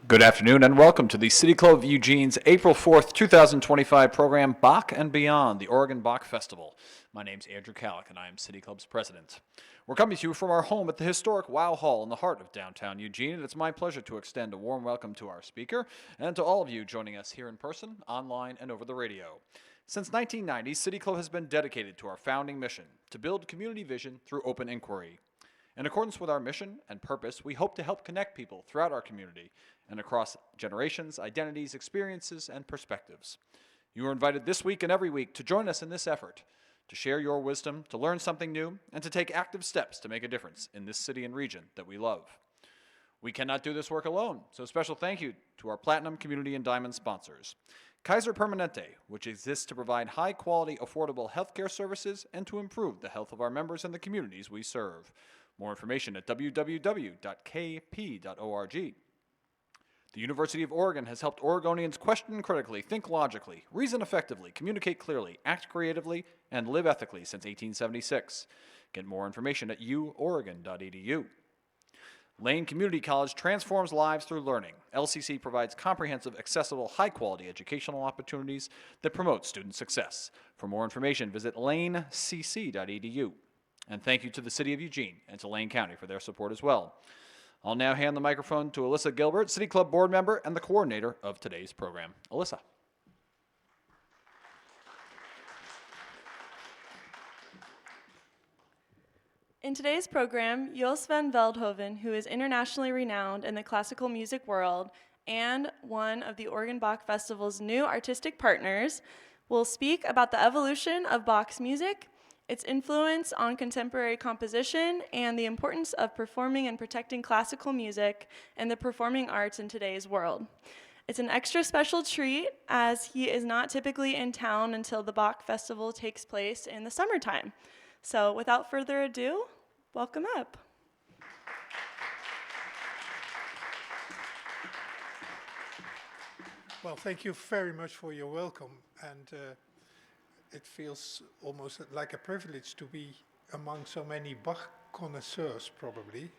Good afternoon and welcome to the City Club of Eugene's April 4th, 2025 program, Bach and Beyond, the Oregon Bach Festival. My name's Andrew Calick and I am City Club's president. We're coming to you from our home at the historic Wow Hall in the heart of downtown Eugene, and it's my pleasure to extend a warm welcome to our speaker and to all of you joining us here in person, online, and over the radio. Since 1990, City Club has been dedicated to our founding mission to build community vision through open inquiry. In accordance with our mission and purpose, we hope to help connect people throughout our community and across generations, identities, experiences, and perspectives. You are invited this week and every week to join us in this effort, to share your wisdom, to learn something new, and to take active steps to make a difference in this city and region that we love. We cannot do this work alone, so a special thank you to our Platinum, Community, and Diamond sponsors. Kaiser Permanente, which exists to provide high-quality, affordable healthcare services and to improve the health of our members and the communities we serve. More information at www.kp.org. The University of Oregon has helped Oregonians question critically, think logically, reason effectively, communicate clearly, act creatively, and live ethically since 1876. Get more information at uoregon.edu. Lane Community College transforms lives through learning. LCC provides comprehensive, accessible, high-quality educational opportunities that promote student success. For more information, visit lanecc.edu. And thank you to the City of Eugene and to Lane County for their support as well. I'll now hand the microphone to Alyssa Gilbert, City Club board member and the coordinator of today's program. Alyssa. In today's program, Jos van Veldhoven, who is internationally renowned in the classical music world and one of the Oregon Bach Festival's new artistic partners, will speak about the evolution of Bach's music, its influence on contemporary composition, and the importance of performing and protecting classical music and the performing arts in today's world. It's an extra special treat as he is not typically in town until the Bach Festival takes place in the summertime. So without further ado, welcome up. Well, thank you very much for your welcome, and it feels almost like a privilege to be among so many Bach connoisseurs, probably.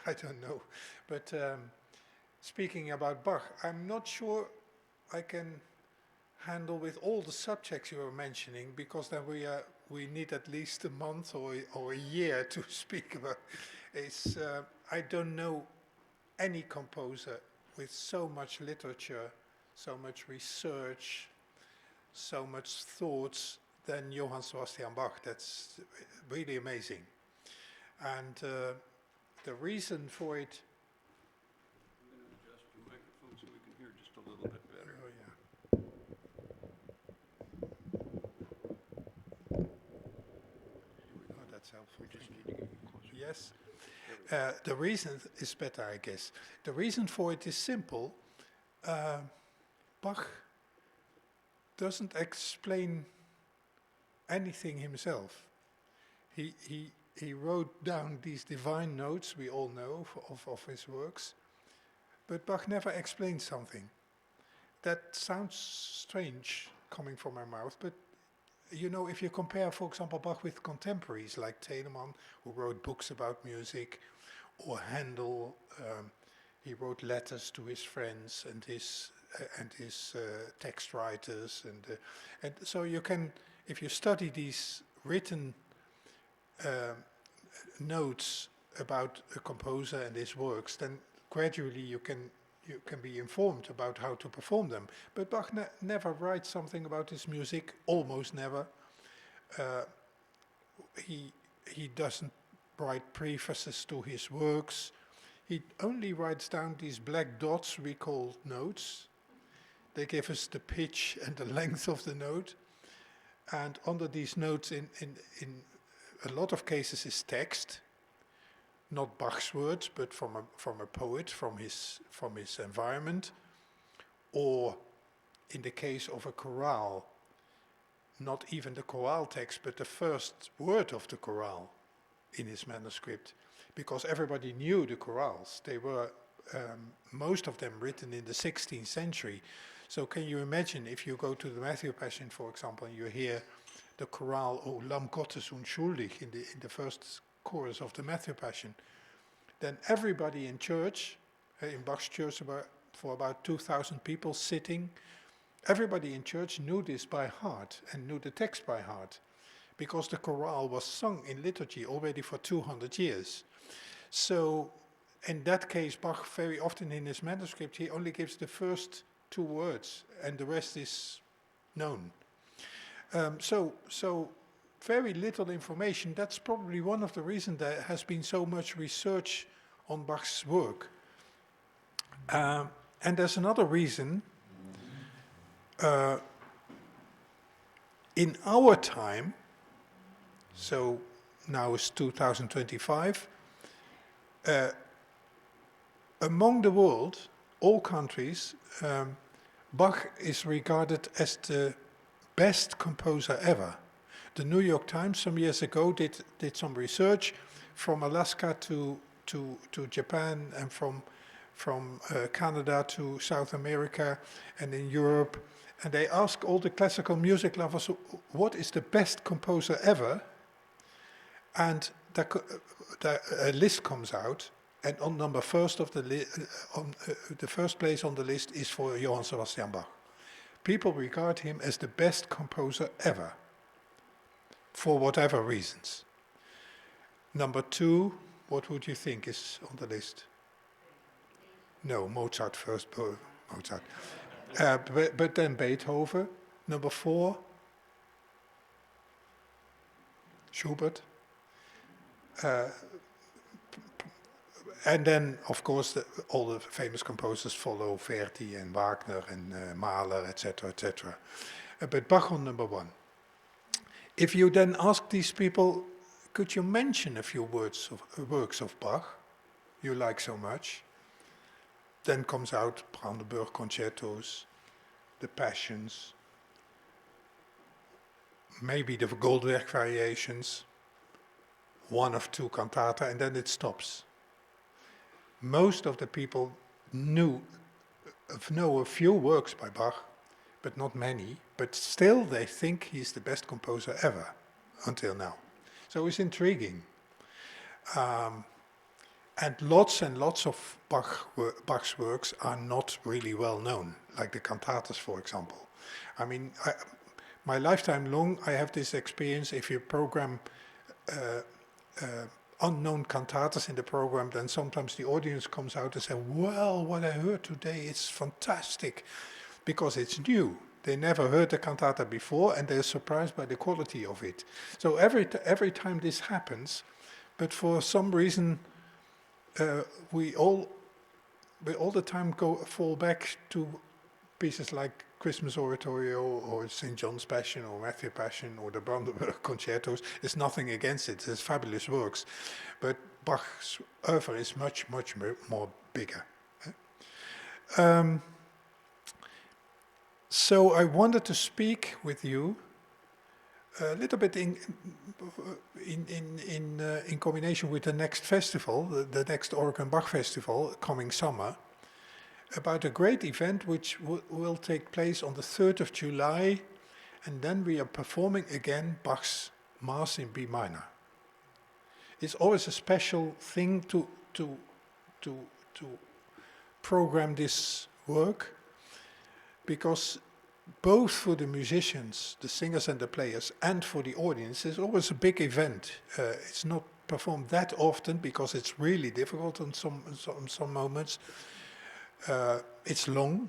I don't know. But speaking about Bach, I'm not sure I can handle with all the subjects you were mentioning, because then we need at least a month or a year to speak about. I don't know any composer with so much literature, so much research, so much thoughts than Johann Sebastian Bach. That's really amazing. And the reason for it... I'm going to adjust the microphone so we can hear just a little bit better. Oh, yeah. Oh, that's helpful. We just need to get you closer. Yes. The reason is better, I guess. The reason for it is simple. Bach doesn't explain anything himself. He wrote down these divine notes we all know of his works, but Bach never explained something. That sounds strange coming from my mouth, but you know, if you compare, for example, Bach with contemporaries like Telemann, who wrote books about music, or Handel, he wrote letters to his friends and his text writers, and so you can, if you study these written notes about a composer and his works, then gradually you can be informed about how to perform them. But Bach never writes something about his music, almost never. He doesn't write prefaces to his works. He only writes down these black dots we call notes. They give us the pitch and the length of the note. And under these notes, in a lot of cases, is text, not Bach's words, but from a poet, from his environment, or in the case of a chorale, not even the chorale text, but the first word of the chorale in his manuscript, because everybody knew the chorales. They were, most of them, written in the 16th century. So can you imagine if you go to the Matthew Passion, for example, and you hear the chorale, O Lamm Gottes unschuldig, in the first chorus of the Matthew Passion, then everybody in church, in Bach's church, about for about 2,000 people sitting. Everybody in church knew this by heart and knew the text by heart, because the chorale was sung in liturgy already for 200 years. So in that case, Bach very often in his manuscript, he only gives the first two words and the rest is known. So very little information. That's probably one of the reasons there has been so much research on Bach's work. And there's another reason. In our time, so now it's 2025, among the world, all countries, Bach is regarded as the best composer ever. The New York Times some years ago did some research from Alaska to Japan and from Canada to South America and in Europe. And they asked all the classical music lovers, what is the best composer ever? And a list comes out, and on number first of the first place on the list is for Johann Sebastian Bach. People regard him as the best composer ever, for whatever reasons. Number two, what would you think is on the list? No, Mozart first, Mozart. But then Beethoven. Number four, Schubert. And then, of course, all the famous composers follow, Verdi and Wagner and Mahler, etc., etc. But Bach on number one. If you then ask these people, could you mention a few works of Bach you like so much? Then comes out Brandenburg concertos, the Passions, maybe the Goldberg variations, one of two cantata, and then it stops. Most of the people know a few works by Bach, but not many, but still they think he's the best composer ever, until now. So it's intriguing. And lots of Bach's works are not really well known, like the cantatas, for example. I mean, my lifetime long, I have this experience, if you program unknown cantatas in the program, then sometimes the audience comes out and says, well, what I heard today is fantastic, because it's new. They never heard the cantata before, and they're surprised by the quality of it. So every time this happens, but for some reason, we all the time fall back to pieces like Christmas Oratorio or St. John's Passion or Matthew Passion or the Brandenburg concertos. There's nothing against it. There's fabulous works, but Bach's oeuvre is much more bigger. So I wanted to speak with you a little bit in combination with the next festival, the next Oregon Bach Festival coming summer, about a great event which will take place on the 3rd of July, and then we are performing again Bach's Mass in B minor. It's always a special thing to program this work, because both for the musicians, the singers and the players, and for the audience, it's always a big event. It's not performed that often because it's really difficult on some moments. It's long.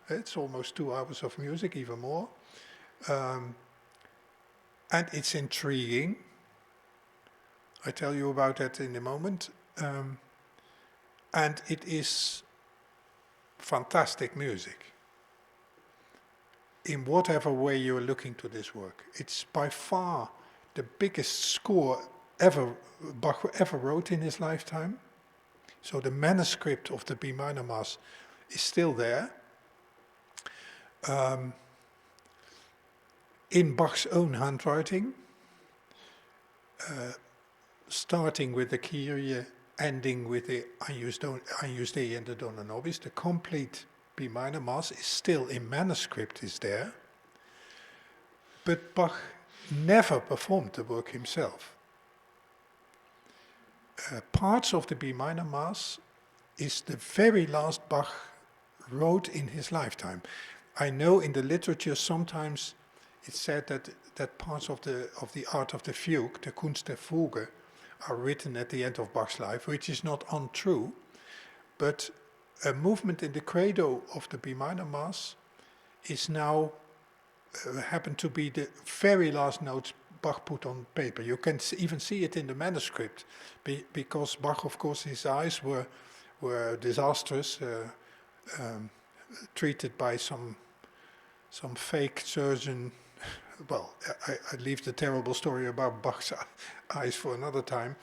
It's almost 2 hours of music, even more. And it's intriguing. I tell you about that in a moment. And it is fantastic music. In whatever way you're looking to this work. It's by far the biggest score Bach ever wrote in his lifetime. So the manuscript of the B minor Mass is still there. In Bach's own handwriting, starting with the Kyrie, ending with the Agnus Dei and the Dona Nobis, the complete B minor Mass is still in manuscript, is there, but Bach never performed the work himself. Parts of the B minor Mass is the very last Bach wrote in his lifetime. I know in the literature sometimes it's said that parts of the art of the fugue, the Kunst der Fuge, are written at the end of Bach's life, which is not untrue, but a movement in the credo of the B minor Mass is now happen to be the very last notes Bach put on paper. You can even see it in the manuscript, because Bach, of course, his eyes were disastrous, treated by some fake surgeon. Well, I leave the terrible story about Bach's eyes for another time,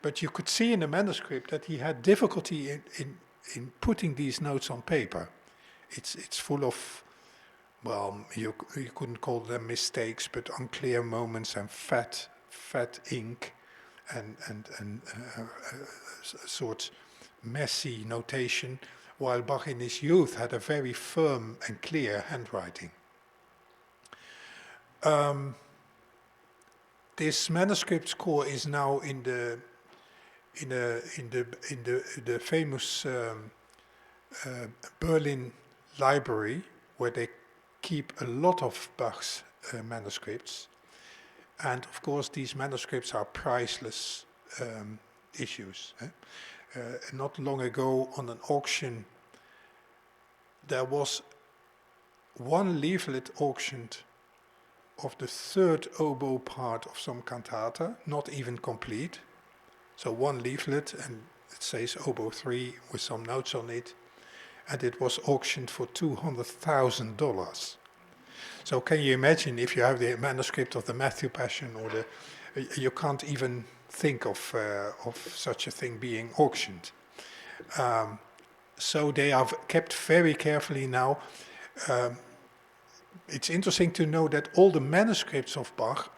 but you could see in the manuscript that he had difficulty in putting these notes on paper. It's full of, well, you couldn't call them mistakes, but unclear moments and fat ink and sort messy notation, while Bach in his youth had a very firm and clear handwriting. This manuscript score is now in the famous Berlin library, where they keep a lot of Bach's manuscripts, and of course these manuscripts are priceless issues. Not long ago on an auction, there was one leaflet auctioned of the third oboe part of some cantata, not even complete. So one leaflet, and it says oboe 3 with some notes on it, and it was auctioned for $200,000. So can you imagine if you have the manuscript of the Matthew Passion, or you can't even think of such a thing being auctioned. So they are kept very carefully now. It's interesting to know that all the manuscripts of Bach,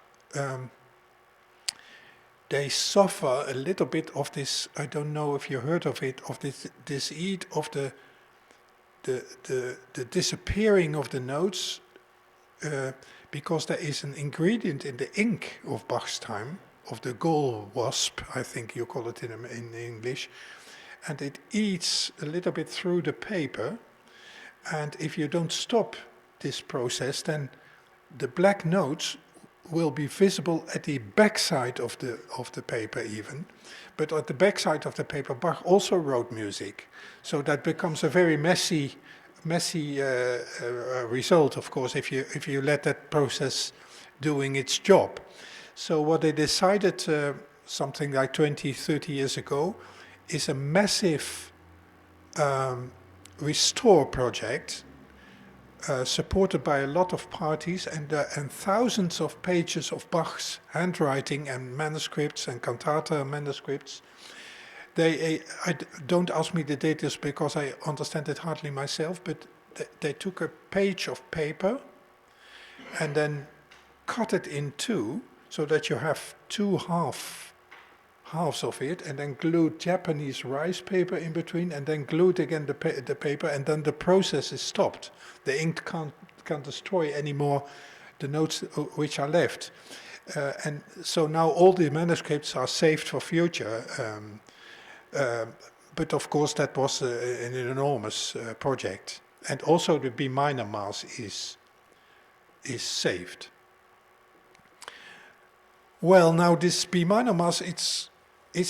they suffer a little bit of this, I don't know if you heard of it, of this disease of the disappearing of the notes, because there is an ingredient in the ink of Bach's time, of the gall wasp, I think you call it in English, and it eats a little bit through the paper, and if you don't stop this process, then the black notes will be visible at the backside of the paper even. But at the backside of the paper, Bach also wrote music, so that becomes a very messy result, of course, if you let that process doing its job. So what they decided something like 20, 30 years ago is a massive restore project supported by a lot of parties and thousands of pages of Bach's handwriting and manuscripts and cantata manuscripts. Don't ask me the details because I understand it hardly myself, but they took a page of paper and then cut it in two so that you have two halves of it, and then glued Japanese rice paper in between, and then glued again the paper, and then the process is stopped. The ink can't destroy anymore the notes which are left. And so now all the manuscripts are saved for future. But of course that was an enormous project. And also the B minor Mass is saved. Well, now this B minor Mass, it's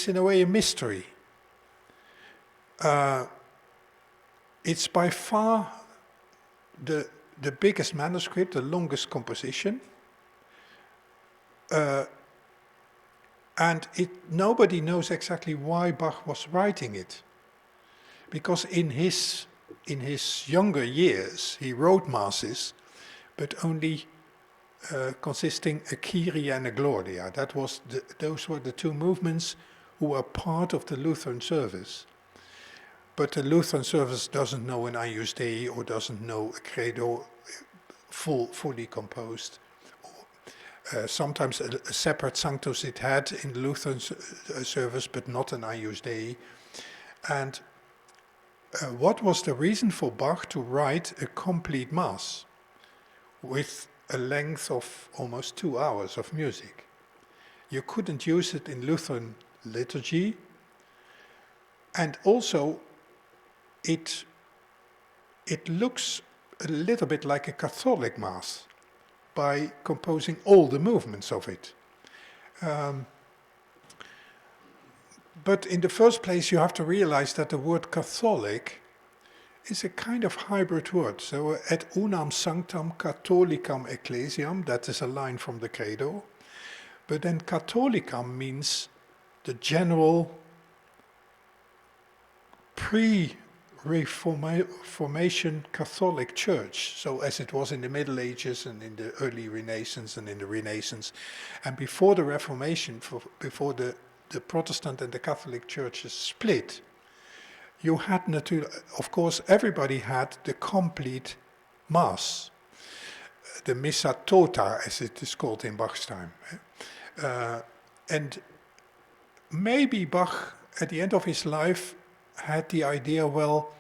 in a way a mystery. It's by far the biggest manuscript, the longest composition. And nobody knows exactly why Bach was writing it. Because in his younger years, he wrote masses, but only consisting a Kyrie and a Gloria. Those were the two movements who were part of the Lutheran service. But the Lutheran service doesn't know an Agnus Dei or doesn't know a credo fully composed. Sometimes a separate Sanctus it had in the Lutheran service, but not an Agnus Dei. And what was the reason for Bach to write a complete Mass with a length of almost 2 hours of music? You couldn't use it in Lutheran liturgy, and also it it looks a little bit like a Catholic Mass by composing all the movements of it. But in the first place, you have to realize that the word Catholic is a kind of hybrid word. So et unam sanctam catholicam ecclesiam, that is a line from the Credo. But then catholicam means the general pre-Reformation Catholic Church, so as it was in the Middle Ages and in the early Renaissance and in the Renaissance. And before the Reformation, before the Protestant and the Catholic churches split, you had, of course, everybody had the complete Mass, the Missa Tota, as it is called in Bach's time. And maybe Bach, at the end of his life, had the idea, well,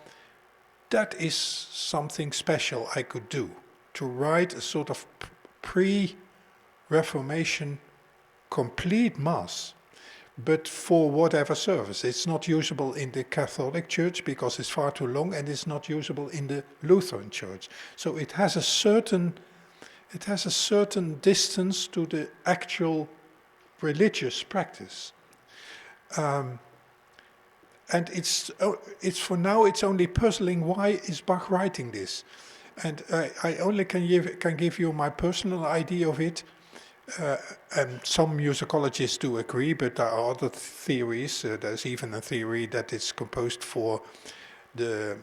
that is something special I could do, to write a sort of pre-Reformation complete Mass, but for whatever service. It's not usable in the Catholic Church because it's far too long, and it's not usable in the Lutheran Church. So it has a certain distance to the actual religious practice. And it's for now, it's only puzzling, why is Bach writing this? And I only can give you my personal idea of it. And some musicologists do agree, but there are other theories. There's even a theory that it's composed for the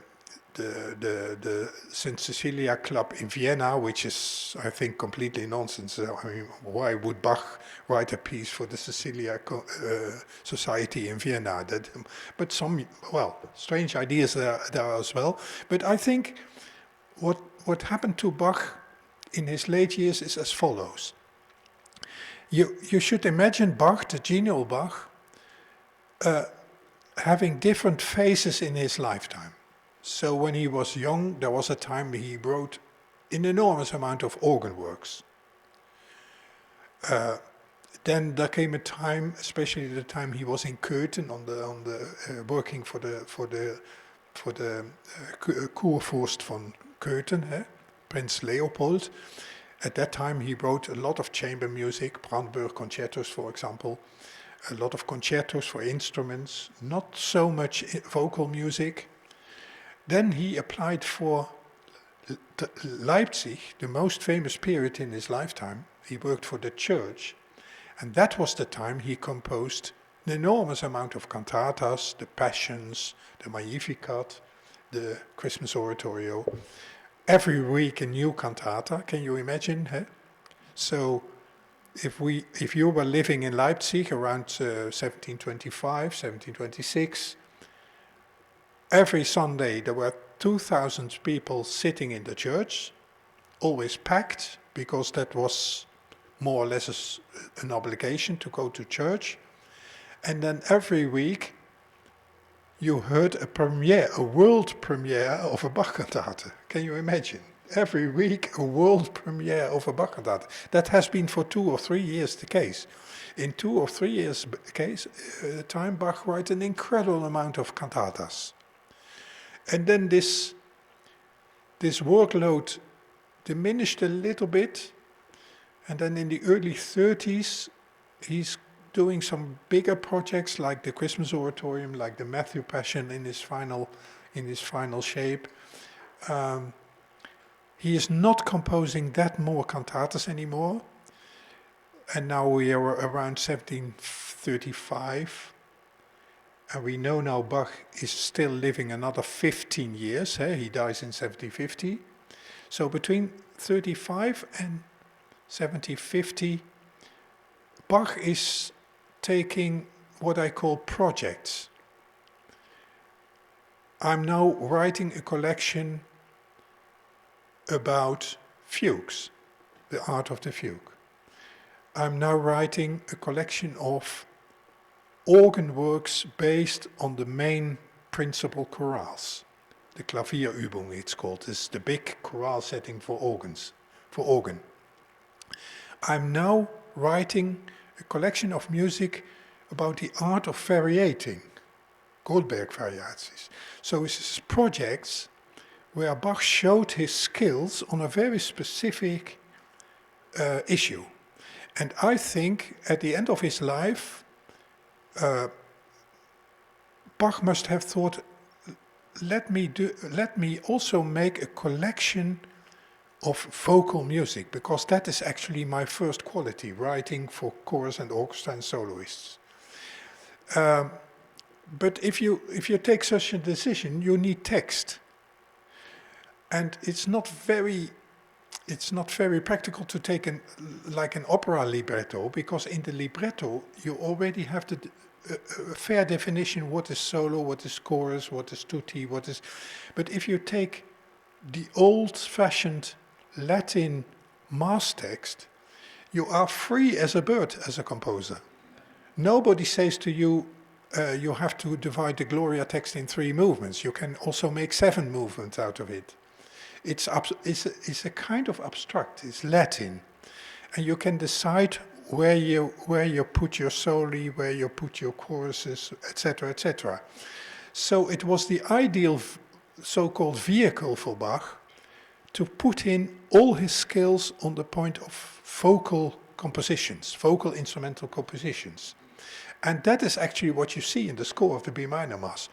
St. Cecilia Club in Vienna, which is, I think, completely nonsense. I mean, why would Bach write a piece for the Cecilia Society in Vienna? But some, well, strange ideas there as well. But I think what happened to Bach in his late years is as follows. You should imagine Bach, the genial Bach, having different phases in his lifetime. So when he was young, there was a time he wrote an enormous amount of organ works. Then there came a time, especially the time he was in Köthen, working for the Kurfürst von Köthen, Prince Leopold. At that time, he wrote a lot of chamber music, Brandberg concertos, for example, a lot of concertos for instruments, not so much vocal music. Then he applied for Leipzig, the most famous period in his lifetime. He worked for the church, and that was the time he composed an enormous amount of cantatas, the Passions, the Magnificat, the Christmas Oratorio. Every week a new cantata, can you imagine? Huh? So if you were living in Leipzig around 1725, 1726, every Sunday there were 2,000 people sitting in the church, always packed, because that was more or less an obligation to go to church. And then every week you heard a world premiere of a Bach cantata. Can you imagine? Every week a world premiere of a Bach cantata. That has been for 2 or 3 years the case. In 2 or 3 years time, Bach wrote an incredible amount of cantatas. And then this workload diminished a little bit, and then in the early 30s, he's doing some bigger projects like the Christmas Oratorium, like the Matthew Passion in his final shape. He is not composing that more cantatas anymore, and now we are around 1735. And we know now Bach is still living another 15 years. He dies in 1750. So between 35 and 1750, Bach is taking what I call projects. I'm now writing a collection about fugues, the art of the fugue. I'm now writing a collection of organ works based on the main principal chorales. The Klavierübung, it's called. It's the big chorale setting for organ. I'm now writing a collection of music about the art of variating, Goldberg variaties. So it's projects where Bach showed his skills on a very specific issue. And I think at the end of his life, Bach must have thought, let me also make a collection of vocal music, because that is actually my first quality, writing for chorus and orchestra and soloists. But if you take such a decision, you need text, and it's not very practical to take like an opera libretto, because in the libretto you already have a fair definition what is solo, what is chorus, what is tutti, what is. But if you take the old-fashioned Latin mass text, you are free as a bird as a composer. Nobody says to you, you have to divide the Gloria text in 3 movements. You can also make 7 movements out of it. It's a kind of abstract. It's Latin, and you can decide where you put your soli, where you put your choruses, etc., etc. So it was the ideal so-called vehicle for Bach to put in all his skills on the point of vocal compositions, vocal instrumental compositions. And that is actually what you see in the score of the B minor Mass.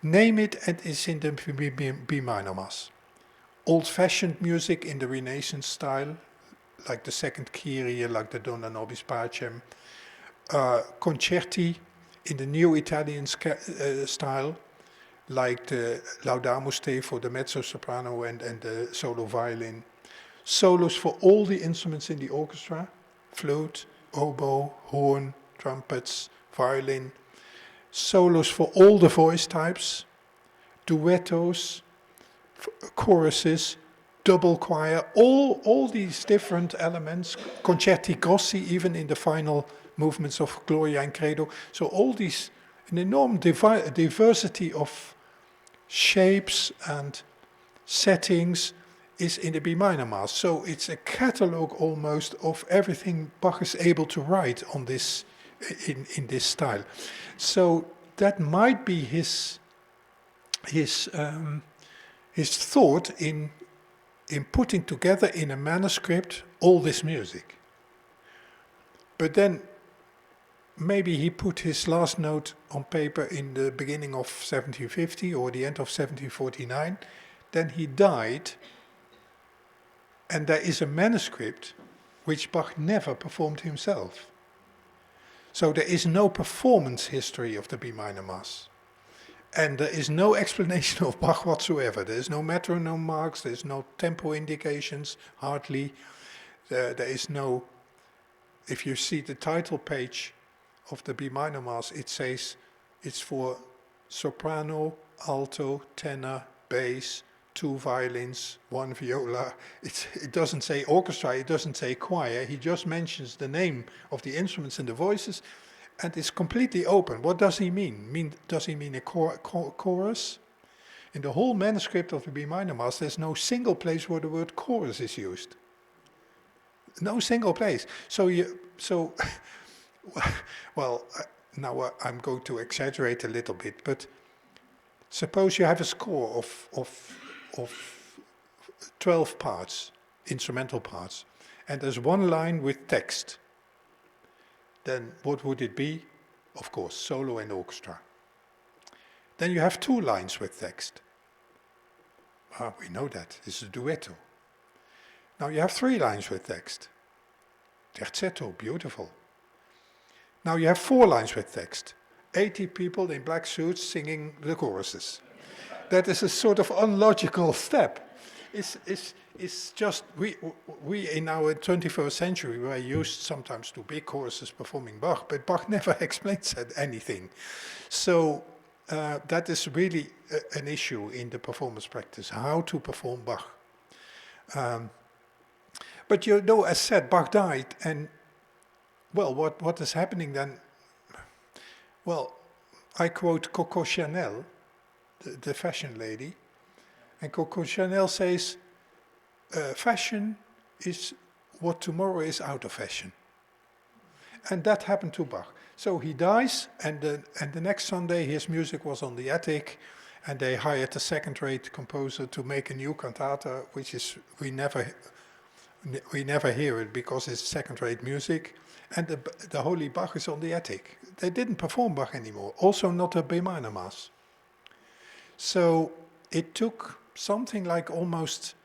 Name it, and it's in the B minor Mass. Old-fashioned music in the Renaissance style, like the second Kyrie, like the Dona Nobis Pacem. Concerti in the new Italian style, like the Laudamus Te for the mezzo-soprano and the solo violin. Solos for all the instruments in the orchestra, flute, oboe, horn, trumpets, violin. Solos for all the voice types, duettos, choruses, double choir, all these different elements, concerti grossi even in the final movements of Gloria and Credo. So all these, an enormous diversity of shapes and settings is in the B minor Mass. So it's a catalogue almost of everything Bach is able to write on this, in this style. So that might be his thought in putting together in a manuscript all this music. But then maybe he put his last note on paper in the beginning of 1750 or the end of 1749. Then he died, and there is a manuscript which Bach never performed himself. So there is no performance history of the B minor Mass. And there is no explanation of Bach whatsoever. There is no metronome marks, there is no tempo indications, hardly. There is no, if you see the title page of the B minor Mass, it says it's for soprano, alto, tenor, bass, 2 violins, 1 viola. It doesn't say orchestra, it doesn't say choir. He just mentions the name of the instruments and the voices, and it's completely open. What does he mean? Does he mean a chorus? In the whole manuscript of the B minor Mass, there's no single place where the word chorus is used. No single place. Well, now I'm going to exaggerate a little bit, but suppose you have a score of 12 parts, instrumental parts, and there's one line with text. Then what would it be? Of course, solo and orchestra. Then you have 2 lines with text. We know that. It's a duetto. Now you have 3 lines with text. Terzetto, beautiful. Now you have 4 lines with text. 80 people in black suits singing the choruses. That is a sort of unlogical step. It's just, we in our 21st century were used sometimes to big choruses performing Bach, but Bach never explains anything. So that is really an issue in the performance practice, how to perform Bach. But you know, as said, Bach died, and well, what is happening then? Well, I quote Coco Chanel, the fashion lady, and Coco Chanel says, fashion is what tomorrow is out of fashion. And that happened to Bach. So he dies, and the next Sunday his music was on the attic, and they hired a second-rate composer to make a new cantata, which is we never hear it because it's second-rate music, and the Holy Bach is on the attic. They didn't perform Bach anymore, also not a B minor mass. So it took something like almost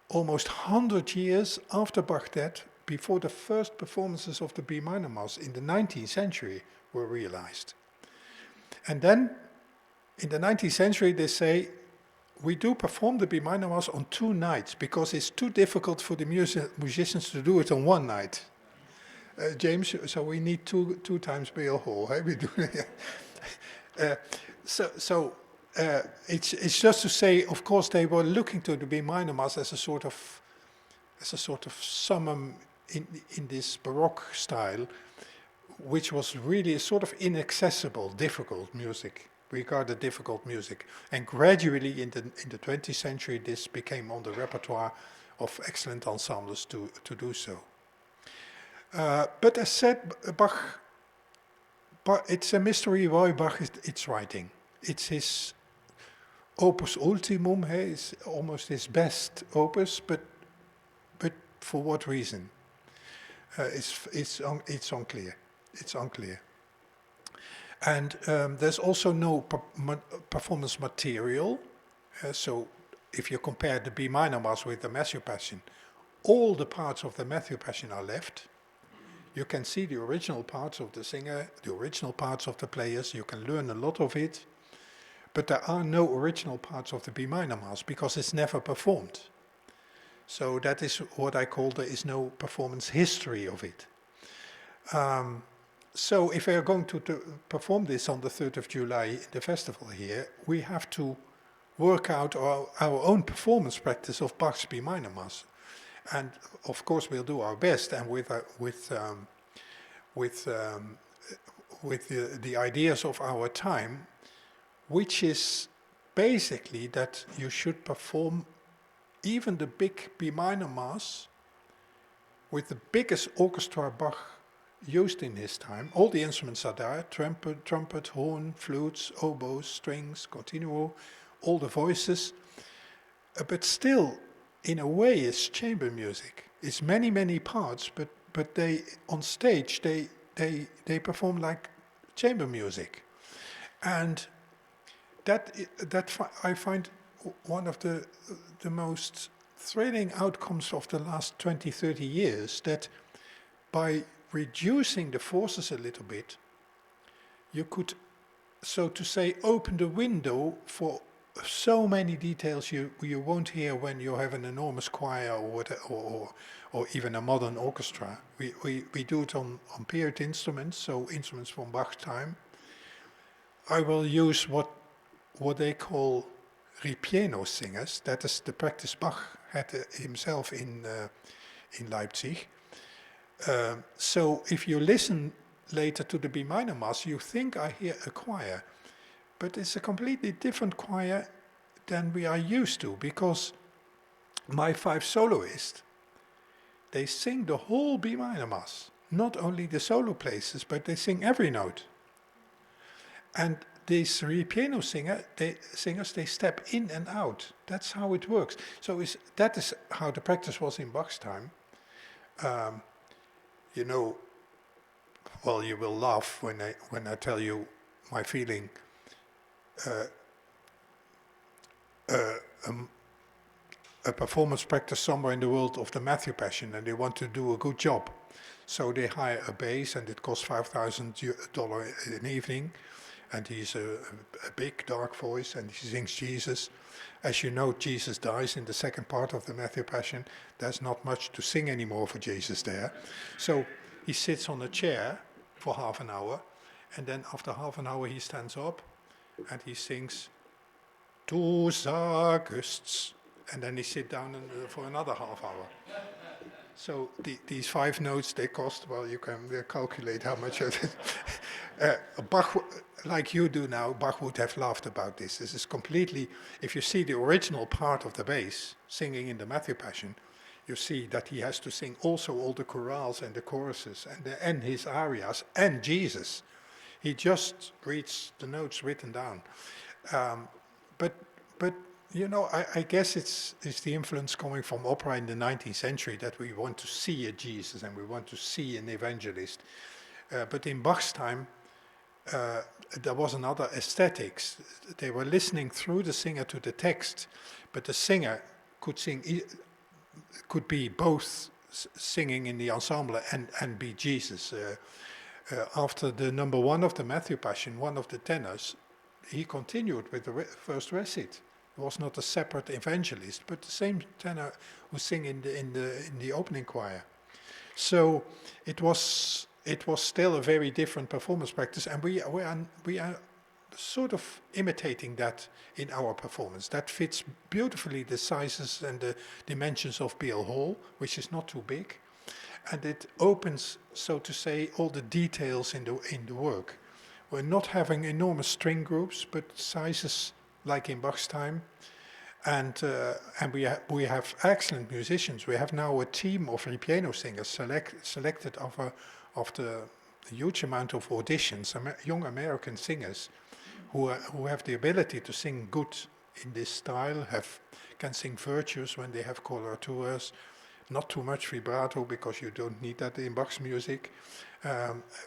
100 years after Bach dead before the first performances of the B minor mass in the 19th century were realized. And then in the 19th century they say, we do perform the B minor mass on 2 nights because it's too difficult for the musicians to do it on 1 night. James, so we need two times Bale Hall. Hey? We do. It's just to say, of course, they were looking to the B minor mass as a sort of summum in this Baroque style, which was really a sort of inaccessible, difficult music, regarded difficult music. And gradually in the 20th century, this became on the repertoire of excellent ensembles to do so. But as said, Bach, it's a mystery why Bach is writing. It's his opus ultimum, it's almost his best opus, but for what reason? It's unclear. It's unclear. And there's also no performance material. So if you compare the B minor mass with the Matthew Passion, all the parts of the Matthew Passion are left. You can see the original parts of the singer, the original parts of the players. You can learn a lot of it. But there are no original parts of the B minor mass because it's never performed. So that is what I call there is no performance history of it. So if we are going to perform this on the 3rd of July in the festival here, we have to work out our own performance practice of Bach's B minor mass. And of course we'll do our best, and with the ideas of our time, which is basically that you should perform even the big B minor mass with the biggest orchestra Bach used in his time. All the instruments are there, trumpet, horn, flutes, oboes, strings, continuo, all the voices. But still, in a way, it's chamber music. It's many, many parts, but they, on stage, they perform like chamber music. And that I find one of the most thrilling outcomes of the last 20, 30 years, that by reducing the forces a little bit, you could, so to say, open the window for so many details you won't hear when you have an enormous choir or even a modern orchestra. We do it on period instruments, so instruments from Bach's time. I will use what they call ripieno singers. That is the practice Bach had himself in Leipzig. So if you listen later to the B minor mass, you think I hear a choir, but it's a completely different choir than we are used to, because my 5 soloists, they sing the whole B minor mass, not only the solo places, but they sing every note. And these ripieno singers, they step in and out. That's how it works. So that is how the practice was in Bach's time. You know, well, you will laugh when I tell you my feeling. A performance practice somewhere in the world of the Matthew Passion, and they want to do a good job. So they hire a bass, and it costs $5,000 an evening. And he's a big, dark voice, and he sings Jesus. As you know, Jesus dies in the second part of the Matthew Passion. There's not much to sing anymore for Jesus there. So he sits on a chair for half an hour, and then after half an hour he stands up, and he sings, Du sagst, and then he sits down for another half hour. So these 5 notes, they cost, well, you can calculate how much it is. Bach, like you do now, Bach would have laughed about this. This is completely, if you see the original part of the bass singing in the Matthew Passion, you see that he has to sing also all the chorales and the choruses and his arias and Jesus. He just reads the notes written down. But but I guess it's the influence coming from opera in the 19th century that we want to see a Jesus and we want to see an evangelist. But in Bach's time, there was another aesthetics. They were listening through the singer to the text, but the singer could be both singing in the ensemble and be Jesus. After the number one of the Matthew Passion, one of the tenors, he continued with the first recit. He was not a separate evangelist, but the same tenor who sang in the opening choir. So it was still a very different performance practice, and we are sort of imitating that in our performance. That fits beautifully the sizes and the dimensions of Beale Hall, which is not too big, and it opens, so to say, all the details in the work. We're not having enormous string groups, but sizes like in Bach's time, and we have excellent musicians. We have now a team of piano singers selected after a huge amount of auditions, young American singers who have the ability to sing good in this style, can sing virtuous when they have coloraturas, not too much vibrato because you don't need that in Bach's music,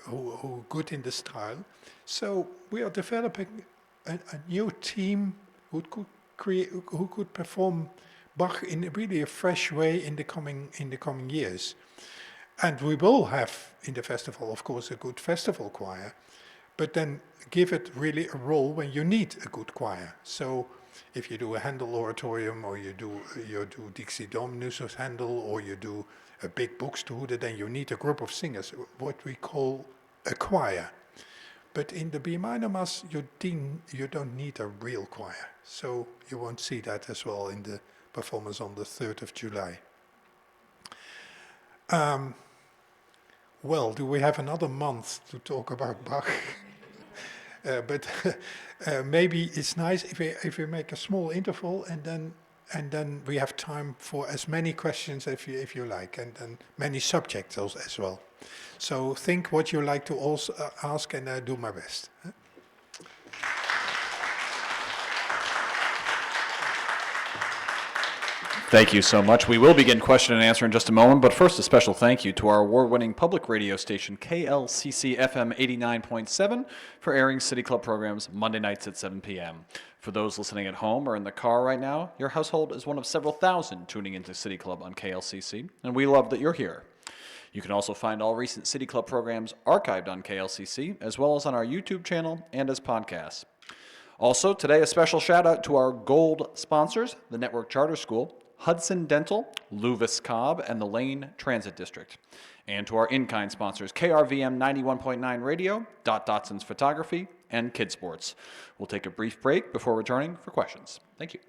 who good in the style. So we are developing a new team who could perform Bach in really a fresh way in the coming years. And we will have in the festival, of course, a good festival choir, but then give it really a role when you need a good choir. So if you do a Handel oratorium, or you do Dixie Dominus of Handel, or you do a big Buxtehude, then you need a group of singers, what we call a choir. But in the B minor Mass, you don't need a real choir. So you won't see that as well in the performance on the 3rd of July. Well, do we have another month to talk about Bach? But maybe it's nice if we make a small interval and then we have time for as many questions if you like, and many subjects as well. So think what you like to also ask, and do my best. Thank you so much. We will begin question and answer in just a moment, but first a special thank you to our award-winning public radio station, KLCC FM 89.7, for airing City Club programs Monday nights at 7 p.m. For those listening at home or in the car right now, your household is one of several thousand tuning into City Club on KLCC, and we love that you're here. You can also find all recent City Club programs archived on KLCC, as well as on our YouTube channel and as podcasts. Also, today a special shout out to our gold sponsors, the Network Charter School, Hudson Dental, Lewis Cobb, and the Lane Transit District. And to our in-kind sponsors, KRVM 91.9 Radio, Dotson's Photography, and Kid Sports. We'll take a brief break before returning for questions. Thank you.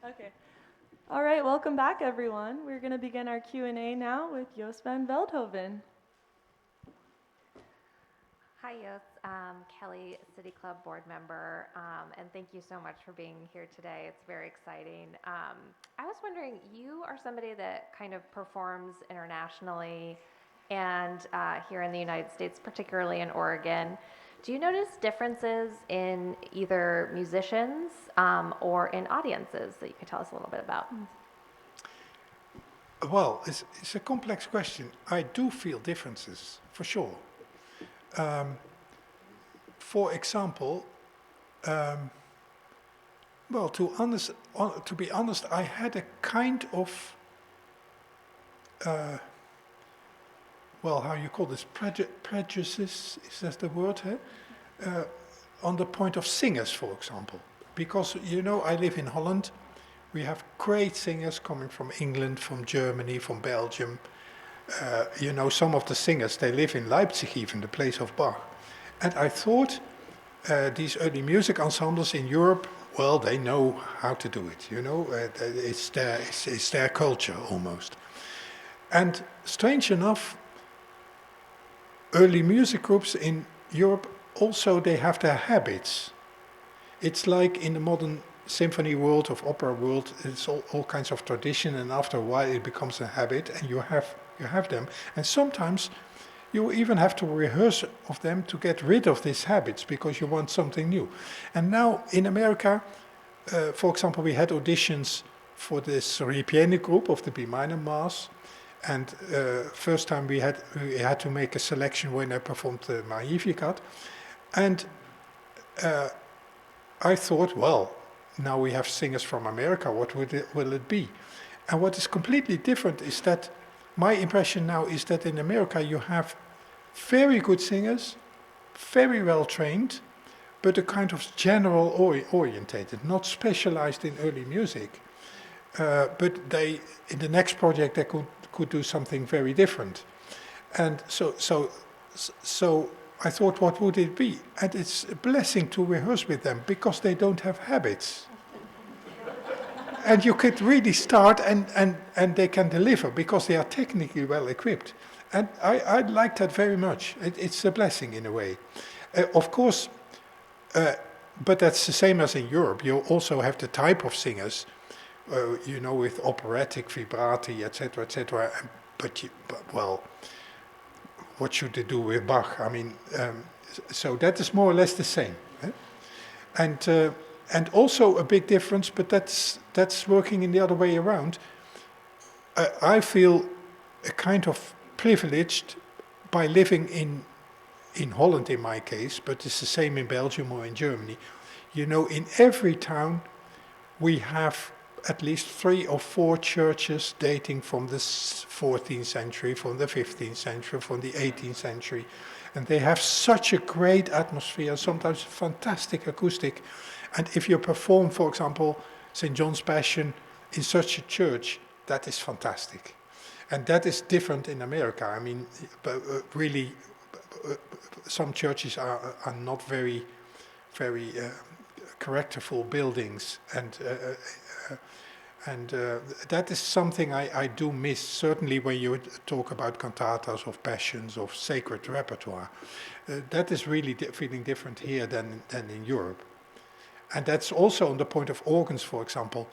Okay. All right, welcome back, everyone. We're going to begin our Q&A now with Jos van Veldhoven. Hi, Yos. Kelly, City Club board member, and thank you so much for being here today. It's very exciting. I was wondering, you are somebody that kind of performs internationally and here in the United States, particularly in Oregon. Do you notice differences in either musicians or in audiences that you could tell us a little bit about? Well, it's a complex question. I do feel differences, for sure. For example, well, to be honest, I had a kind of, well, how you call this, prejudices, is that the word, huh? On the point of singers, for example. Because, you know, I live in Holland. We have great singers coming from England, from Germany, from Belgium. You know, some of the singers, they live in Leipzig even, the place of Bach. And I thought these early music ensembles in Europe, well, they know how to do it, you know. It's their culture almost. And strange enough, early music groups in Europe also, they have their habits. It's like in the modern symphony world, of opera world, it's all kinds of tradition, and after a while it becomes a habit, and you have them. And sometimes you even have to rehearse of them to get rid of these habits because you want something new. And now in America, for example, we had auditions for this Ripiene group of the B minor Mass. And first time we had to make a selection when I performed the Magnificat. And I thought, well, now we have singers from America, what will it be? And what is completely different is that my impression now is that in America you have very good singers, very well trained, but a kind of general orientated, not specialized in early music. But they, in the next project, they could do something very different. And so I thought, what would it be? And it's a blessing to rehearse with them because they don't have habits. And you could really start and they can deliver because they are technically well equipped. And I like that very much. It's a blessing in a way. Of course, but that's the same as in Europe. You also have the type of singers, you know, with operatic vibrati, etc., etc. But well, what should they do with Bach? I mean, so that is more or less the same. Eh? And also a big difference, but that's working in the other way around. I feel a kind of privileged by living in Holland in my case, but it's the same in Belgium or in Germany. You know, in every town we have at least 3 or 4 churches dating from the 14th century, from the 15th century, from the 18th century. And they have such a great atmosphere, sometimes fantastic acoustic. And if you perform, for example, St. John's Passion in such a church, that is fantastic. And that is different in America. I mean, really, some churches are not very characterful buildings, and that is something I do miss, certainly when you talk about cantatas, of passions, of sacred repertoire. That is really feeling different here than in Europe. And that's also on the point of organs, for example.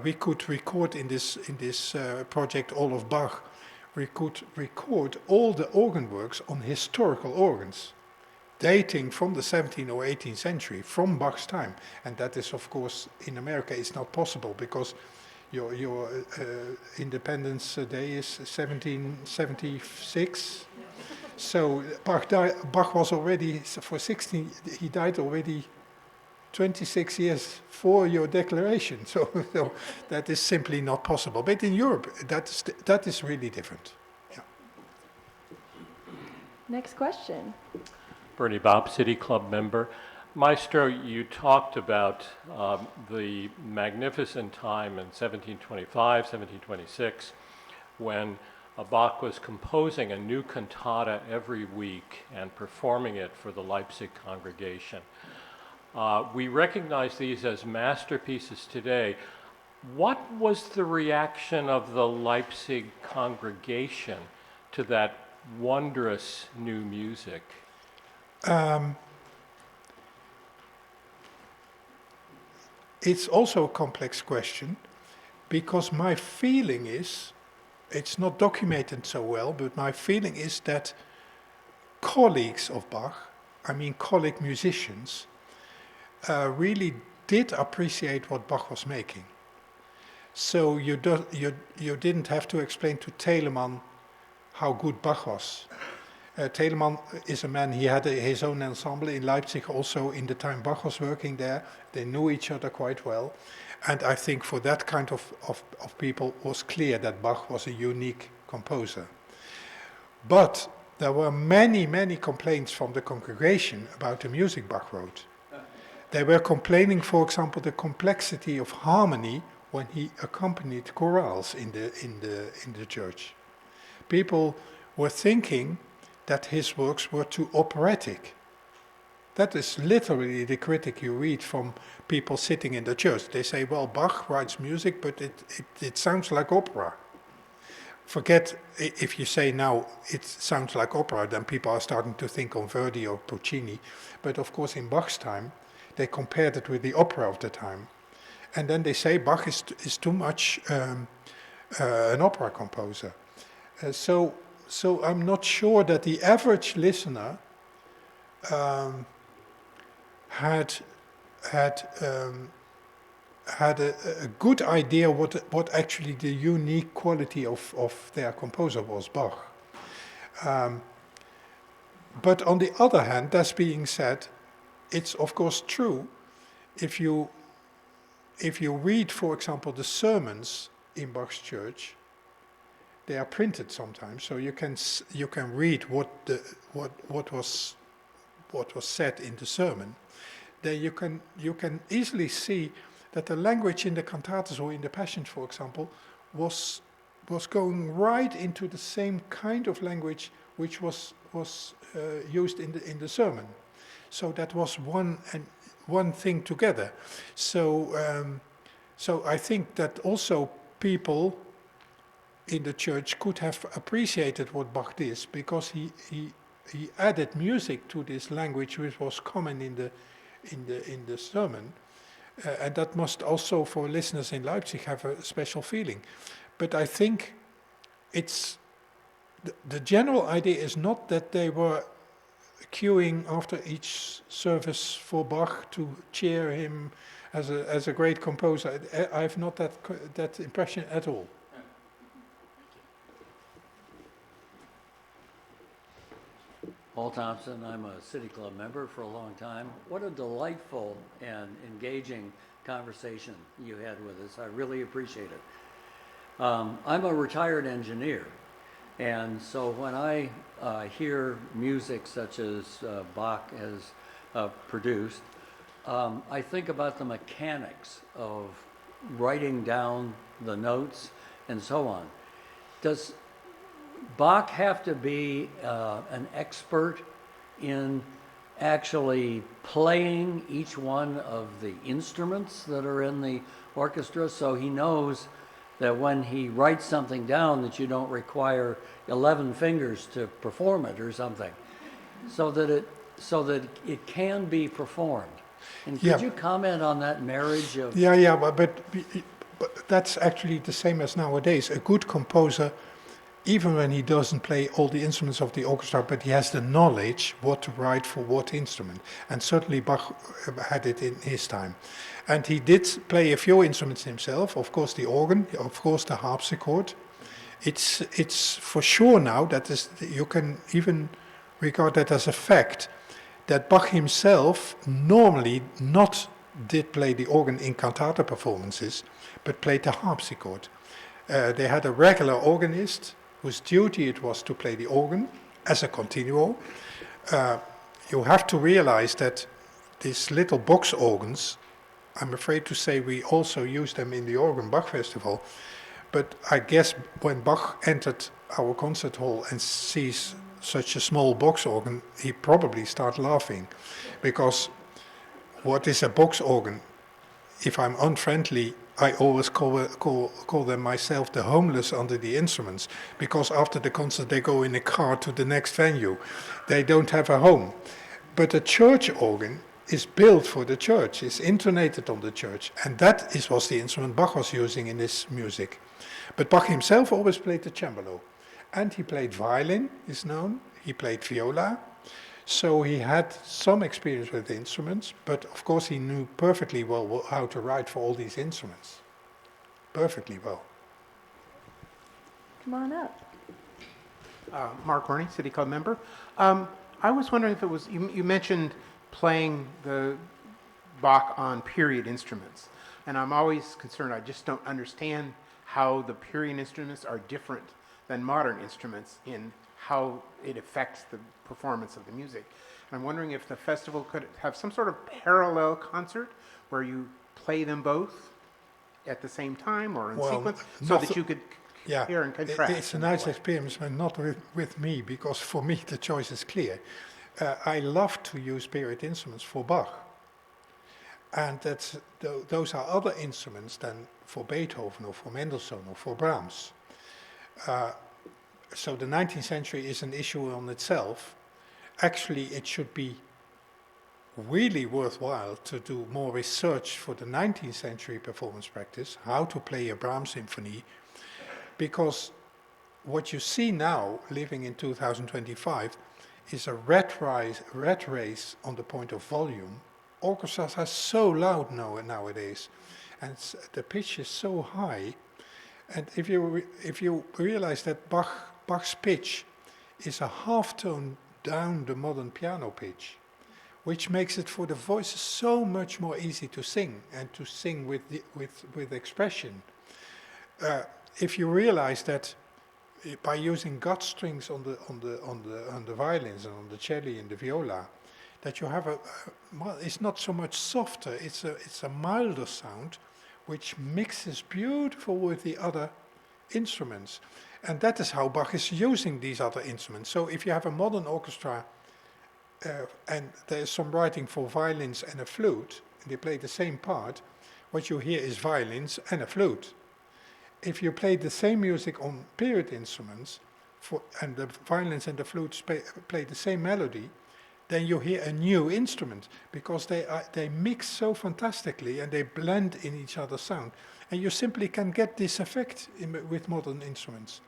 We could record in this project, All of Bach, we could record all the organ works on historical organs, dating from the 17th or 18th century, from Bach's time. And that is, of course, in America it's not possible because your Independence Day is 1776. So Bach was already, for 16, he died already 26 years for your declaration. So that is simply not possible. But in Europe, that is really different. Yeah. Next question. Bernie Bob, City Club member. Maestro, you talked about the magnificent time in 1725, 1726, when Bach was composing a new cantata every week and performing it for the Leipzig congregation. We recognize these as masterpieces today. What was the reaction of the Leipzig congregation to that wondrous new music? It's also a complex question because my feeling is, it's not documented so well, but my feeling is that colleagues of Bach, I mean colleague musicians, really did appreciate what Bach was making. So you didn't have to explain to Telemann how good Bach was. Telemann is a man, he had his own ensemble in Leipzig also in the time Bach was working there. They knew each other quite well. And I think for that kind of people was clear that Bach was a unique composer. But there were many, many complaints from the congregation about the music Bach wrote. They were complaining, for example, the complexity of harmony when he accompanied chorales in the church. People were thinking that his works were too operatic. That is literally the critic you read from people sitting in the church. They say, well, Bach writes music, but it sounds like opera. Forget if you say now it sounds like opera, then people are starting to think on Verdi or Puccini. But of course, in Bach's time, they compared it with the opera of the time. And then they say Bach is too much an opera composer. So I'm not sure that the average listener had a good idea what actually the unique quality of their composer was, Bach. But on the other hand, that's being said, it's of course true if you read, for example, the sermons in Bach's church. They are printed sometimes, so you can read what was said in the sermon. Then you can easily see that the language in the cantatas or in the Passions, for example, was going right into the same kind of language which was used in the sermon. So that was one thing together. So I think that also people in the church could have appreciated what Bach did because he added music to this language which was common in the sermon, and that must also for listeners in Leipzig have a special feeling. But I think it's the general idea is not that they were queuing after each service for Bach to cheer him as a great composer. I have not that impression at all. Paul Thompson, I'm a City Club member for a long time. What a delightful and engaging conversation you had with us. I really appreciate it. I'm a retired engineer, and so when I hear music such as Bach has produced, I think about the mechanics of writing down the notes and so on. Does Bach have to be an expert in actually playing each one of the instruments that are in the orchestra, so he knows that when he writes something down that you don't require 11 fingers to perform it or something, so that it can be performed? And could you comment on that marriage of... Yeah, but that's actually the same as nowadays. A good composer, even when he doesn't play all the instruments of the orchestra, but he has the knowledge what to write for what instrument. And certainly Bach had it in his time. And he did play a few instruments himself, of course the organ, of course the harpsichord. It's for sure now that you can even regard that as a fact, that Bach himself normally not did play the organ in cantata performances, but played the harpsichord. They had a regular organist whose duty it was to play the organ as a continuo. You have to realize that these little box organs, I'm afraid to say we also use them in the Organ Bach Festival, but I guess when Bach entered our concert hall and sees such a small box organ, he probably started laughing, because what is a box organ? If I'm unfriendly, I always call them myself the homeless under the instruments, because after the concert they go in a car to the next venue. They don't have a home. But a church organ is built for the church, is intonated on the church, and that was the instrument Bach was using in his music. But Bach himself always played the cembalo, and he played violin, is known, he played viola, so he had some experience with instruments, but of course he knew perfectly well how to write for all these instruments. Perfectly well. Come on up. Mark Horney, City Club member. I was wondering if it was, you mentioned playing the Bach on period instruments, and I'm always concerned, I just don't understand how the period instruments are different than modern instruments in how it affects the performance of the music. And I'm wondering if the festival could have some sort of parallel concert where you play them both at the same time or in Well, sequence, so not that you could Yeah, compare and contrast. it's a in that nice way. experience, but not with me, because for me the choice is clear. I love to use period instruments for Bach, and those are other instruments than for Beethoven or for Mendelssohn or for Brahms. So the 19th century is an issue on itself. Actually, it should be really worthwhile to do more research for the 19th century performance practice, how to play a Brahms symphony, because what you see now, living in 2025, is a rat race on the point of volume. Orchestras are so loud nowadays, and the pitch is so high. And if you realize that Bach's pitch is a half tone down the modern piano pitch, which makes it for the voices so much more easy to sing, and to sing with expression. If you realize that by using gut strings on the violins and on the cello and the viola, that you have it's not so much softer, it's a milder sound, which mixes beautiful with the other instruments. And that is how Bach is using these other instruments. So if you have a modern orchestra, and there's some writing for violins and a flute, and they play the same part, what you hear is violins and a flute. If you play the same music on period instruments, and the violins and the flutes play the same melody, then you hear a new instrument, because they mix so fantastically and they blend in each other's sound. And you simply can get this effect with modern instruments.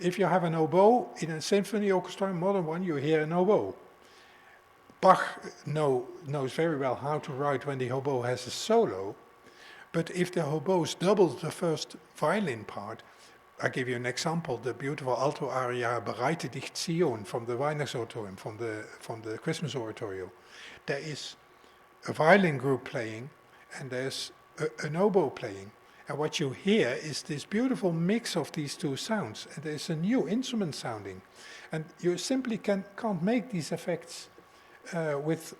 If you have an oboe in a symphony orchestra, a modern one, you hear an oboe. Bach knows very well how to write when the oboe has a solo, but if the oboes double the first violin part, I give you an example, the beautiful alto aria Bereite dich Zion from the Weihnachtsoratorium, from the Christmas oratorio. There is a violin group playing, and there's an oboe playing. And what you hear is this beautiful mix of these two sounds. And there's a new instrument sounding. And you simply can't make these effects with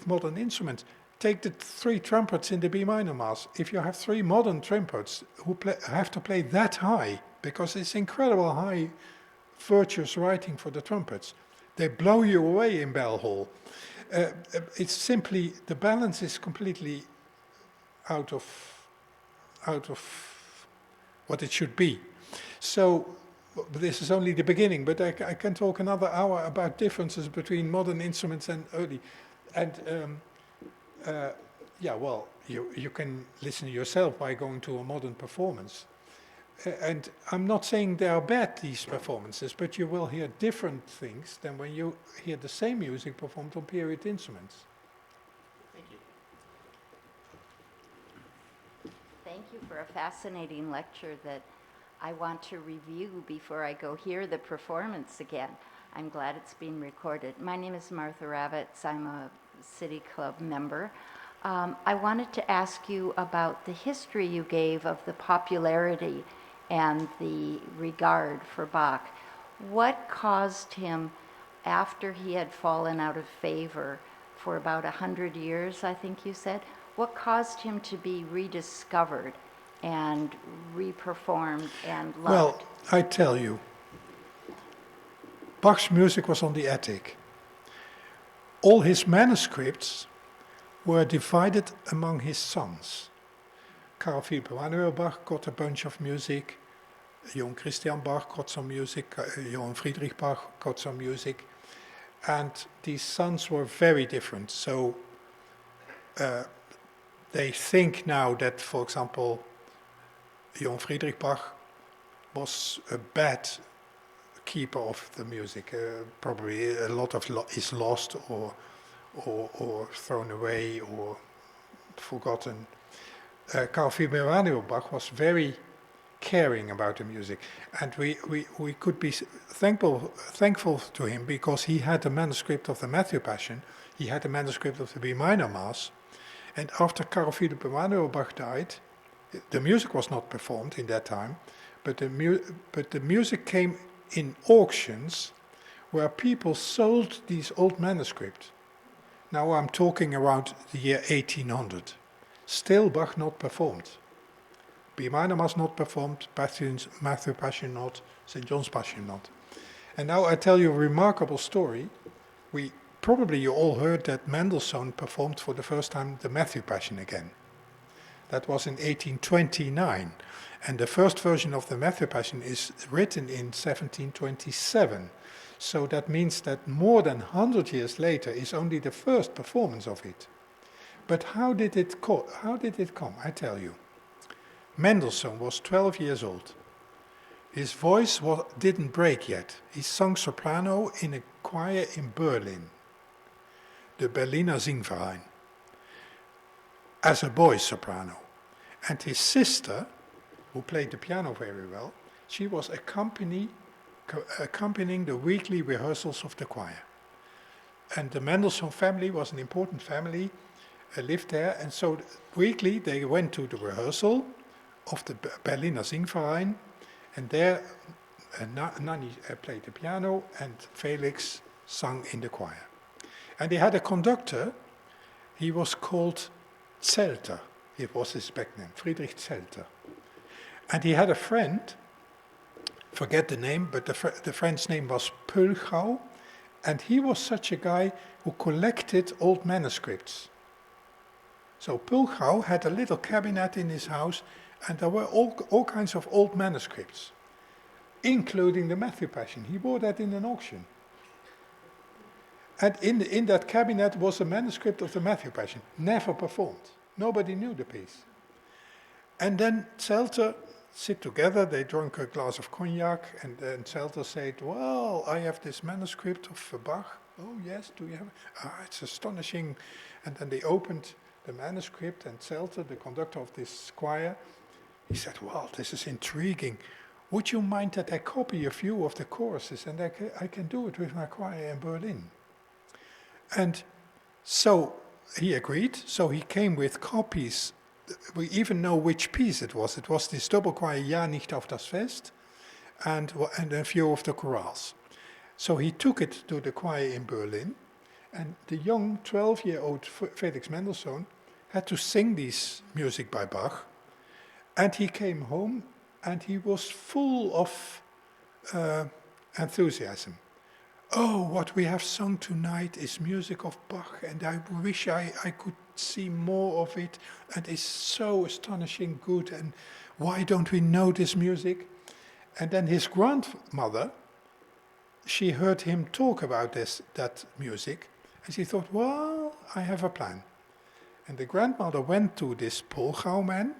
modern instruments. Take the three trumpets in the B minor Mass. If you have three modern trumpets who have to play that high, because it's incredible high, virtuous writing for the trumpets, they blow you away in Bell Hall. It's simply, the balance is completely out of what it should be. So this is only the beginning, but I can talk another hour about differences between modern instruments and early. And yeah, well, you can listen yourself by going to a modern performance. And I'm not saying they are bad, these performances, but you will hear different things than when you hear the same music performed on period instruments. Thank you. Thank you for a fascinating lecture that I want to review before I go hear the performance again. I'm glad it's being recorded. My name is Martha Ravitz. I'm a City Club member. I wanted to ask you about the history you gave of the popularity and the regard for Bach. What caused him, after he had fallen out of favor for about 100 years, I think you said, what caused him to be rediscovered and reperformed and loved? Well, I tell you, Bach's music was on the attic. All his manuscripts were divided among his sons. Carl Philipp Emanuel Bach got a bunch of music. Johann Christian Bach got some music. Johann Friedrich Bach got some music. And these sons were very different. So they think now that, for example, Johann Friedrich Bach was a bad keeper of the music. Probably a lot of is lost or thrown away or forgotten. Carl Philipp Emanuel Bach was very caring about the music, and we could be thankful to him because he had a manuscript of the Matthew Passion, he had a manuscript of the B minor Mass, and after Carl Philipp Emanuel Bach died, the music was not performed in that time, but the music came in auctions where people sold these old manuscripts. Now I'm talking around the year 1800. Still Bach not performed. B minor Mass not performed, Matthew Passion not, St. John's Passion not. And now I tell you a remarkable story. Probably you all heard that Mendelssohn performed for the first time the Matthew Passion again. That was in 1829. And the first version of the Matthew Passion is written in 1727. So that means that more than 100 years later is only the first performance of it. But how did it come? I tell you. Mendelssohn was 12 years old. His voice didn't break yet. He sung soprano in a choir in Berlin, the Berliner Singverein, as a boy soprano. And his sister, who played the piano very well, she was accompanying the weekly rehearsals of the choir. And the Mendelssohn family was an important family, lived there, and so weekly they went to the rehearsal of the Berliner Singverein, and there Nanny played the piano and Felix sang in the choir. And they had a conductor, he was called Zelter, it was his back name, Friedrich Zelter. And he had a friend, forget the name, but the friend's name was Pölchau, and he was such a guy who collected old manuscripts. So Pölchau had a little cabinet in his house, and there were all kinds of old manuscripts, including the Matthew Passion. He bought that in an auction. And in that cabinet was a manuscript of the Matthew Passion, never performed. Nobody knew the piece. And then Zelter sit together, they drank a glass of cognac, and then Zelter said, well, I have this manuscript of Bach. Oh yes, do you have it? It's astonishing. And then they opened the manuscript, and Zelter, the conductor of this choir, he said, well, this is intriguing. Would you mind that I copy a few of the choruses, and I can do it with my choir in Berlin? And so he agreed, so he came with copies. We even know which piece it was. It was this double choir, Ja nicht auf das Fest, and a few of the chorales. So he took it to the choir in Berlin, and the young 12-year-old Felix Mendelssohn had to sing this music by Bach, and he came home and he was full of enthusiasm. Oh, what we have sung tonight is music of Bach, and I wish I could see more of it, and it's so astonishing good, and why don't we know this music? And then his grandmother, she heard him talk about that music, and she thought, well, I have a plan. And the grandmother went to this Pölchau man,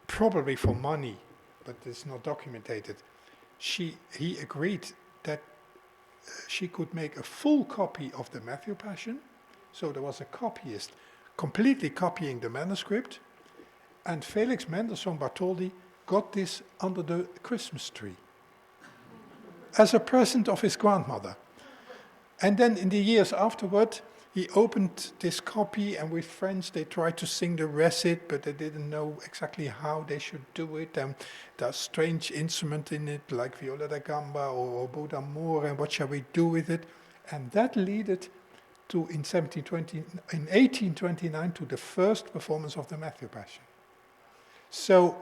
probably for money, but it's not documented. He agreed that she could make a full copy of the Matthew Passion, so there was a copyist completely copying the manuscript, and Felix Mendelssohn Bartholdy got this under the Christmas tree as a present of his grandmother. And then in the years afterward, he opened this copy, and with friends they tried to sing the recit, but they didn't know exactly how they should do it. And there's strange instrument in it, like viola da gamba or oboe d'amore, and what shall we do with it? And that led to, in 1829, to the first performance of the Matthew Passion. So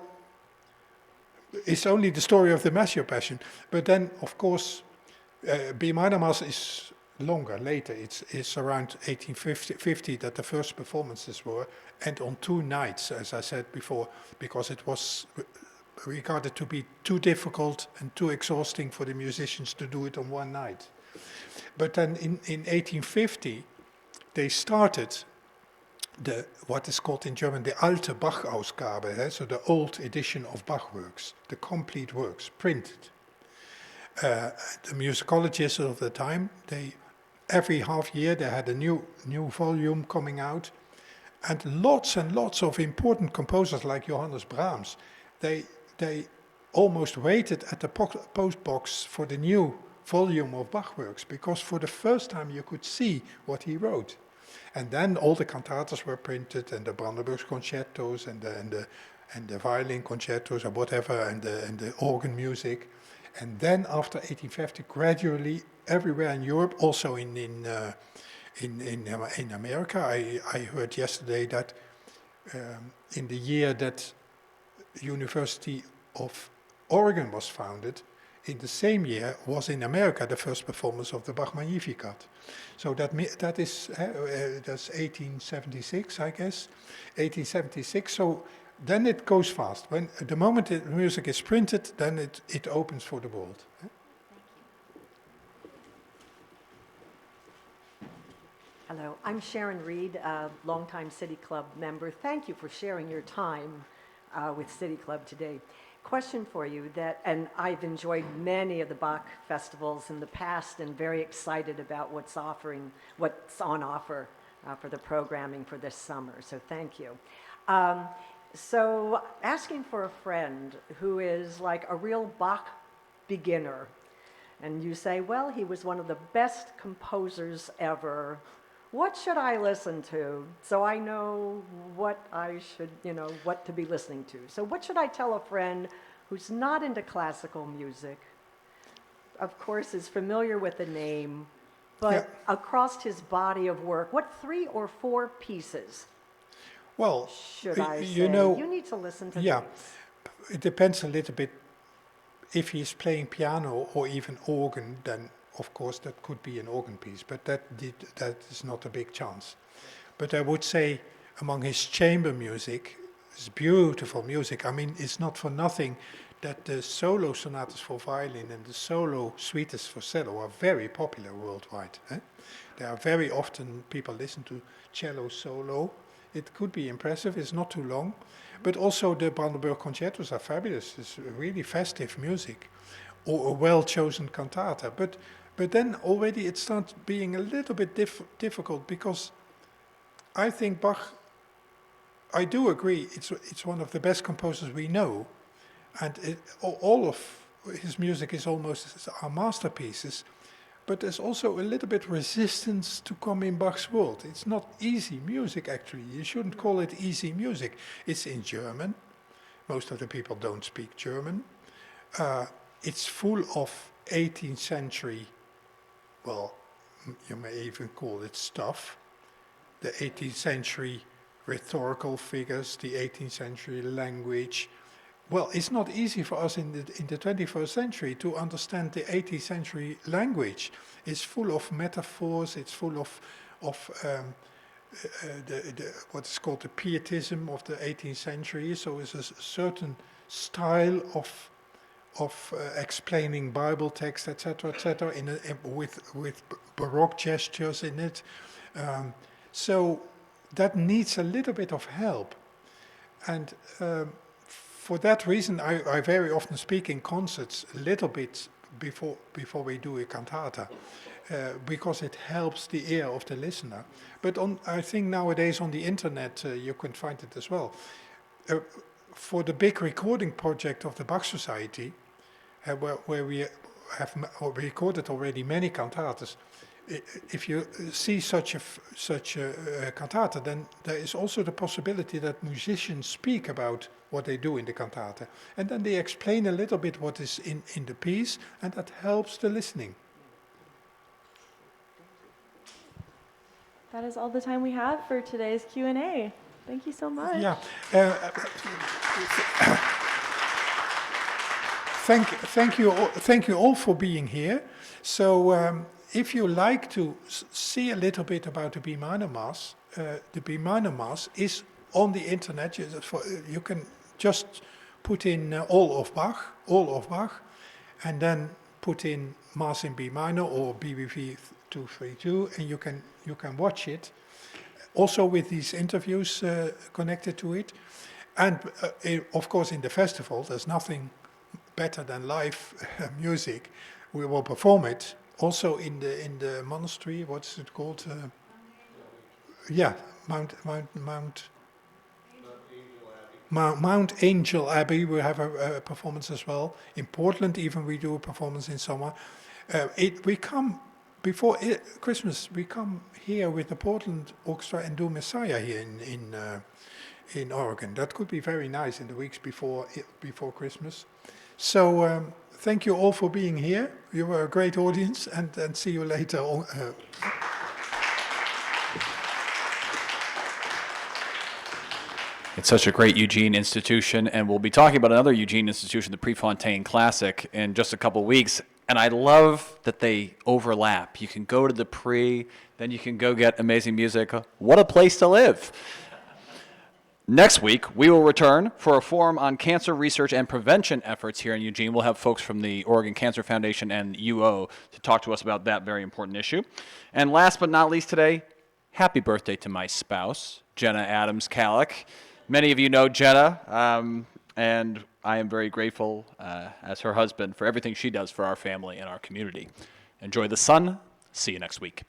it's only the story of the Matthew Passion, but then, of course, B minor Mass is longer, later. It's around 1850 that the first performances were, and on 2 nights, as I said before, because it was regarded to be too difficult and too exhausting for the musicians to do it on 1 night. But then in 1850, they started what is called in German the alte Bach-Ausgabe, so the old edition of Bach works, the complete works, printed. The musicologists of the time, every half year they had a new volume coming out, and lots of important composers like Johannes Brahms, they almost waited at the post box for the new volume of Bach works, because for the first time you could see what he wrote. And then all the cantatas were printed, and the Brandenburg concertos, and the violin concertos, or whatever, and the organ music. And then after 1850, gradually everywhere in Europe, also in America, I heard yesterday that in the year that University of Oregon was founded, in the same year was in America the first performance of the Bach Magnificat. So that's 1876, I guess, 1876. So then it goes fast. When the moment the music is printed, then it opens for the world. Hello, I'm Sharon Reed, a longtime City Club member. Thank you for sharing your time with City Club today. Question for you and I've enjoyed many of the Bach festivals in the past and very excited about what's on offer for the programming for this summer, so thank you. So asking for a friend who is like a real Bach beginner, and you say, well, he was one of the best composers ever. What should I listen to so I know what I should, what to be listening to? So what should I tell a friend who's not into classical music, of course is familiar with the name, but across his body of work, what 3 or 4 pieces should I say? You need to listen to these. It depends a little bit. If he's playing piano or even organ, then of course that could be an organ piece, but that is not a big chance. But I would say among his chamber music, it's beautiful music. I mean, it's not for nothing that the solo sonatas for violin and the solo suites for cello are very popular worldwide. There are very often people listen to cello solo. It could be impressive, it's not too long. But also the Brandenburg concertos are fabulous. It's really festive music, or a well-chosen cantata. But then already it starts being a little bit difficult, because I think Bach, I do agree, it's one of the best composers we know, and all of his music is almost our masterpieces, but there's also a little bit resistance to come in Bach's world. It's not easy music, actually. You shouldn't call it easy music. It's in German. Most of the people don't speak German. It's full of 18th century, well, you may even call it stuff. The 18th century rhetorical figures, the 18th century language. Well, it's not easy for us in the 21st century to understand the 18th century language. It's full of metaphors, it's full of what is called the pietism of the 18th century. So it's a certain style of explaining Bible text, etc., with Baroque gestures in it. So that needs a little bit of help. And for that reason, I very often speak in concerts a little bit before we do a cantata, because it helps the ear of the listener. But I think nowadays on the internet you can find it as well. For the big recording project of the Bach Society, where we have recorded already many cantatas, if you see such a cantata, then there is also the possibility that musicians speak about what they do in the cantata, and then they explain a little bit what is in the piece, and that helps the listening. That is all the time we have for today's Q&A. Thank you so much. Yeah. Thank you all for being here. So if you like to see a little bit about the B minor Mass, the B minor Mass is on the internet. You can just put in all of Bach, and then put in Mass in B minor or BBV 232, and you can watch it. Also with these interviews connected to it. And of course in the festival, there's nothing better than live music. We will perform it also in the monastery. What's it called? Mount Angel Abbey. We have a performance as well. In Portland, even we do a performance in summer. We come before Christmas. We come here with the Portland Orchestra and do Messiah here in Oregon. That could be very nice in the weeks before Christmas. So thank you all for being here. You were a great audience, and see you later. It's such a great Eugene institution, and we'll be talking about another Eugene institution, the Prefontaine Classic, in just a couple weeks. And I love that they overlap. You can go to the Pre, then you can go get amazing music. What a place to live. Next week, we will return for a forum on cancer research and prevention efforts here in Eugene. We'll have folks from the Oregon Cancer Foundation and UO to talk to us about that very important issue. And last but not least today, happy birthday to my spouse, Jenna Adams Calick. Many of you know Jenna, and I am very grateful as her husband for everything she does for our family and our community. Enjoy the sun. See you next week.